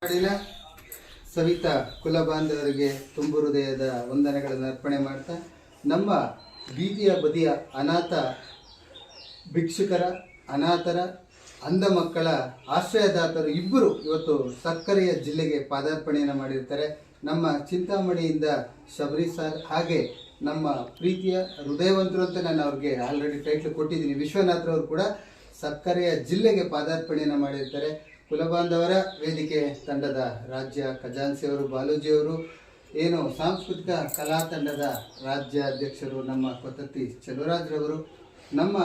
ನಾಡಿನ ಸವಿತಾ ಕುಲಬಾಂಧವರಿಗೆ ತುಂಬು ಹೃದಯದ ವಂದನೆಗಳನ್ನು ಅರ್ಪಣೆ ಮಾಡ್ತಾ ನಮ್ಮ ಬೀದಿಯ ಬದಿಯ ಅನಾಥ ಭಿಕ್ಷುಕರ ಅನಾಥರ ಅಂಧ ಮಕ್ಕಳ ಆಶ್ರಯದಾತರು ಇಬ್ಬರು ಇವತ್ತು ಸಕ್ಕರೆಯ ಜಿಲ್ಲೆಗೆ ಪಾದಾರ್ಪಣೆಯನ್ನು ಮಾಡಿರ್ತಾರೆ. ನಮ್ಮ ಚಿಂತಾಮಣಿಯಿಂದ ಶಬರಿ ಸರ್ ಹಾಗೆ ನಮ್ಮ ಪ್ರೀತಿಯ ಹೃದಯವಂತರು ಅಂತ ನಾನು ಅವ್ರಿಗೆ ಆಲ್ರೆಡಿ ಟೈಟ್ಲ್ ಕೊಟ್ಟಿದ್ದೀನಿ. ವಿಶ್ವನಾಥ್ರವರು ಕೂಡ ಸಕ್ಕರೆಯ ಜಿಲ್ಲೆಗೆ ಪಾದಾರ್ಪಣೆಯನ್ನು ಮಾಡಿರ್ತಾರೆ. ಕುಲಬಾಂಧವರ ವೇದಿಕೆ ತಂಡದ ರಾಜ್ಯ ಖಜಾನ್ಸಿಯವರು ಬಾಲೂಜಿಯವರು, ಏನು ಸಾಂಸ್ಕೃತಿಕ ಕಲಾ ತಂಡದ ರಾಜ್ಯ ಅಧ್ಯಕ್ಷರು ನಮ್ಮ ಕೊತ್ತತ್ತಿ ಚಲುವರಾಜ್ರವರು, ನಮ್ಮ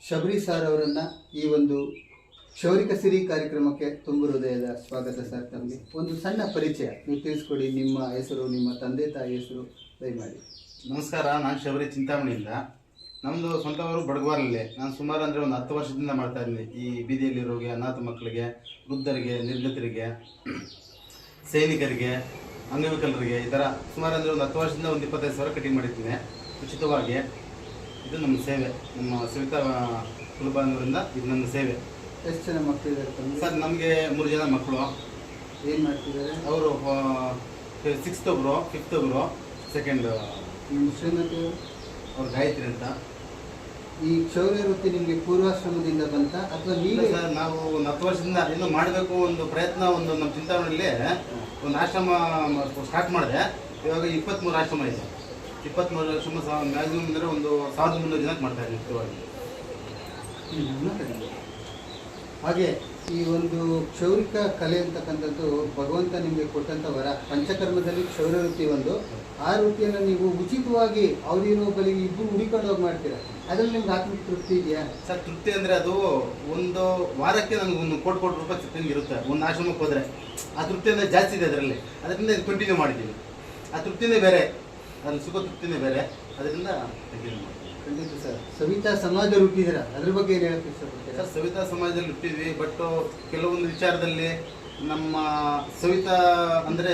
ಶಬರಿ ಸಾರ್ ಅವರನ್ನು ಈ ಒಂದು ಕ್ಷೌರಿಕ ಸಿರಿ ಕಾರ್ಯಕ್ರಮಕ್ಕೆ ತುಂಬು ಹೃದಯದ ಸ್ವಾಗತ ಸರ್. ತಮಗೆ ಒಂದು ಸಣ್ಣ ಪರಿಚಯ ನೀವು ತಿಳಿಸ್ಕೊಡಿ, ನಿಮ್ಮ ಹೆಸರು, ನಿಮ್ಮ ತಂದೆ ತಾಯಿ ಹೆಸರು ದಯಮಾಡಿ. ನಮಸ್ಕಾರ, ನಾನು ಶಬರಿ ಚಿಂತಾಮಣಿಯಿಂದ. ನಮ್ಮದು ಸ್ವಂತವರು ಬಡಗವಾರಲ್ಲಿ. ನಾನು ಸುಮಾರು ಅಂದರೆ ಒಂದು 10 ವರ್ಷದಿಂದ ಮಾಡ್ತಾ ಇದ್ದೀನಿ ಈ ಬೀದಿಯಲ್ಲಿರೋರಿಗೆ, ಅನಾಥ ಮಕ್ಕಳಿಗೆ, ವೃದ್ಧರಿಗೆ, ನಿರ್ಗತರಿಗೆ, ಸೈನಿಕರಿಗೆ, ಅಂಗವಿಕಲರಿಗೆ, ಈ ಥರ ಸುಮಾರು ಅಂದರೆ ಒಂದು 10 ವರ್ಷದಿಂದ ಒಂದು 25,000 ಕಟಿಂಗ್ ಮಾಡಿದ್ದೀನಿ ಉಚಿತವಾಗಿ. ಇದು ನಮ್ಮ ಸೇವೆ, ನಮ್ಮ ಸವಿತಾ ಕುಲಬಾಂಧವರಿಂದ ಇದು ನನ್ನ ಸೇವೆ. ಎಷ್ಟು ಜನ ಮಕ್ಕಳಿದ್ದಾರೆ ಸರ್? ನಮಗೆ 3 ಜನ ಮಕ್ಕಳು. ಏನು ಮಾಡ್ತಿದ್ದಾರೆ ಅವರು 6th ಒಬ್ಬರು, 5th ಒಬ್ಬರು, 2nd ನಿಮ್ಮ ಶ್ರೀಮತಿ ಅವ್ರು ಗಾಯತ್ರಿ ಅಂತ. ಈ ಕ್ಷೌರ್ಯ ವೃತ್ತಿ ನಿಮಗೆ ಪೂರ್ವಾಶ್ರಮದಿಂದ ಬಂತ ಅಥವಾ ನೀವೇ? ಸರ್, ನಾವು 10 ವರ್ಷದಿಂದ ಇನ್ನೂ ಮಾಡಬೇಕು ಒಂದು ಪ್ರಯತ್ನ. ಒಂದು ನಮ್ಮ ಚಿಂತಾಮಣಿಯಲ್ಲಿ ಒಂದು ಆಶ್ರಮ ಸ್ಟಾರ್ಟ್ ಮಾಡಿದೆ. ಇವಾಗ 23 ಆಶ್ರಮ ಇದೆ. 23 ಆಶ್ರಮ ಮ್ಯಾಕ್ಸಿಮಮ್ ಅಂದರೆ ಒಂದು 1300 ಜನಕ್ಕೆ ಮಾಡ್ತಾ ಇದ್ದೀನಿ ಮುಖ್ಯವಾಗಿ. ಹಾಗೆ ಈ ಒಂದು ಕ್ಷೌರಿಕ ಕಲೆ ಅಂತಕ್ಕಂಥದ್ದು ಭಗವಂತ ನಿಮಗೆ ಕೊಟ್ಟಂಥ ವರ. ಪಂಚಕರ್ಮದಲ್ಲಿ ಕ್ಷೌರ್ಯ ವೃತ್ತಿ ಒಂದು. ಆ ವೃತ್ತಿಯನ್ನು ನೀವು ಉಚಿತವಾಗಿ ಅವ್ರಿರೋ ಬಲಿಗೆ ಇಬ್ಬರು ಹುಡಿಕೊಂಡು ಹೋಗಿ ಮಾಡ್ತೀರಾ. ಅದ್ರಲ್ಲಿ ನಿಮ್ಗೆ ಆತ್ಮಿಕ ತೃಪ್ತಿ ಇದೆಯಾ ಸರ್? ತೃಪ್ತಿ ಅಂದರೆ ಅದು ಒಂದು ವಾರಕ್ಕೆ ನನಗೆ ಒಂದು ಕೋಟಿ ರೂಪಾಯಿ ಸಿಕ್ಕಂಗೆ ಇರುತ್ತೆ. ಒಂದು ಆಶ್ರಮಕ್ಕೆ ಹೋದರೆ ಆ ತೃಪ್ತಿ ಅಂದರೆ ಜಾಸ್ತಿ ಇದೆ ಅದರಲ್ಲಿ. ಅದರಿಂದ ಇದು ಕಂಟಿನ್ಯೂ ಮಾಡಿದ್ದೀವಿ. ಆ ತೃಪ್ತಿನೇ ಬೇರೆ, ಅದ್ರಲ್ಲಿ ಸುಖ ತೃಪ್ತಿನೇ ಬೇರೆ. ಅದರಿಂದ ಕಂಟಿನ್ಯೂ ಮಾಡ್ತೀವಿ. ಖಂಡಿತ ಸರ್. ಸವಿತಾ ಸಮಾಜ ಹುಟ್ಟಿದ್ದೀರಾ, ಅದ್ರ ಬಗ್ಗೆ ಏನು ಹೇಳಕ್ಕೆ ಇಷ್ಟಪಡ್ತೀರಾ? ಸರ್, ಸವಿತಾ ಸಮಾಜದಲ್ಲಿ ಹುಟ್ಟಿದ್ವಿ. ಬಟ್ ಕೆಲವೊಂದು ವಿಚಾರದಲ್ಲಿ ನಮ್ಮ ಸವಿತಾ ಅಂದರೆ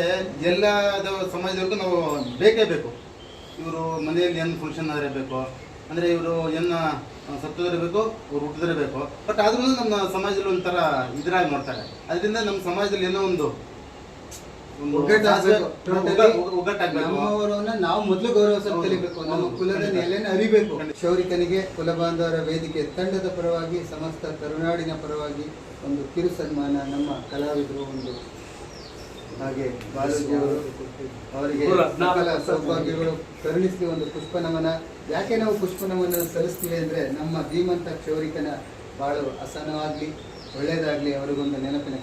ಎಲ್ಲದ ಸಮಾಜದವರೆಗೂ ನಾವು ಬೇಕೇ ಬೇಕು. ಇವರು ಮನೆಯಲ್ಲಿ ಏನು ಫಂಕ್ಷನ್ ಆದರೆ ಬೇಕು, ಅಂದರೆ ಇವರು ಏನು ಸತ್ತೋದ್ರೆ ಬೇಕು, ಅವ್ರು ಹುಟ್ಟಿದ್ರೆ ಬೇಕು. ಬಟ್ ಆದ್ರೂ ನಮ್ಮ ಸಮಾಜದಲ್ಲಿ ಒಂಥರ ಇದ್ರಾಗಿ ನೋಡ್ತಾರೆ. ಅದರಿಂದ ನಮ್ಮ ಸಮಾಜದಲ್ಲಿ ಏನೋ ಒಂದು ನಮ್ಮವರನ್ನ ನಾವು ಮೊದಲು ಗೌರವ ಕಲಿಬೇಕು, ನಮ್ಮ ಕುಲದ ನೆಲೆಯನ್ನು ಅರಿಬೇಕು. ಕ್ಷೌರಿಕನಿಗೆ ಕುಲಬಾಂಧವರ ವೇದಿಕೆ ತಂಡದ ಪರವಾಗಿ, ಸಮಸ್ತ ಕರುನಾಡಿನ ಪರವಾಗಿ ಒಂದು ಕಿರು ಸನ್ಮಾನ ನಮ್ಮ ಕಲಾವಿದರು ಒಂದು, ಹಾಗೆ ಬಾಲೂಜಿಯವರು ಅವರಿಗೆ ಸಕಲ ಸೌಭಾಗ್ಯಗಳು ಕರುಣಿಸಿ ಒಂದು ಪುಷ್ಪ ನಮನ. ಯಾಕೆ ನಾವು ಪುಷ್ಪ ನಮನ ಸಲ್ಲಿಸ್ತೀವಿ ಅಂದರೆ ನಮ್ಮ ಧೀಮಂತ ಕ್ಷೌರಿಕನ ಬಾಳು ಹಸನವಾಗಲಿ, ಒಳ್ಳೆಯದಾಗಲಿ, ಅವರಿಗೊಂದು ನೆನಪಿನ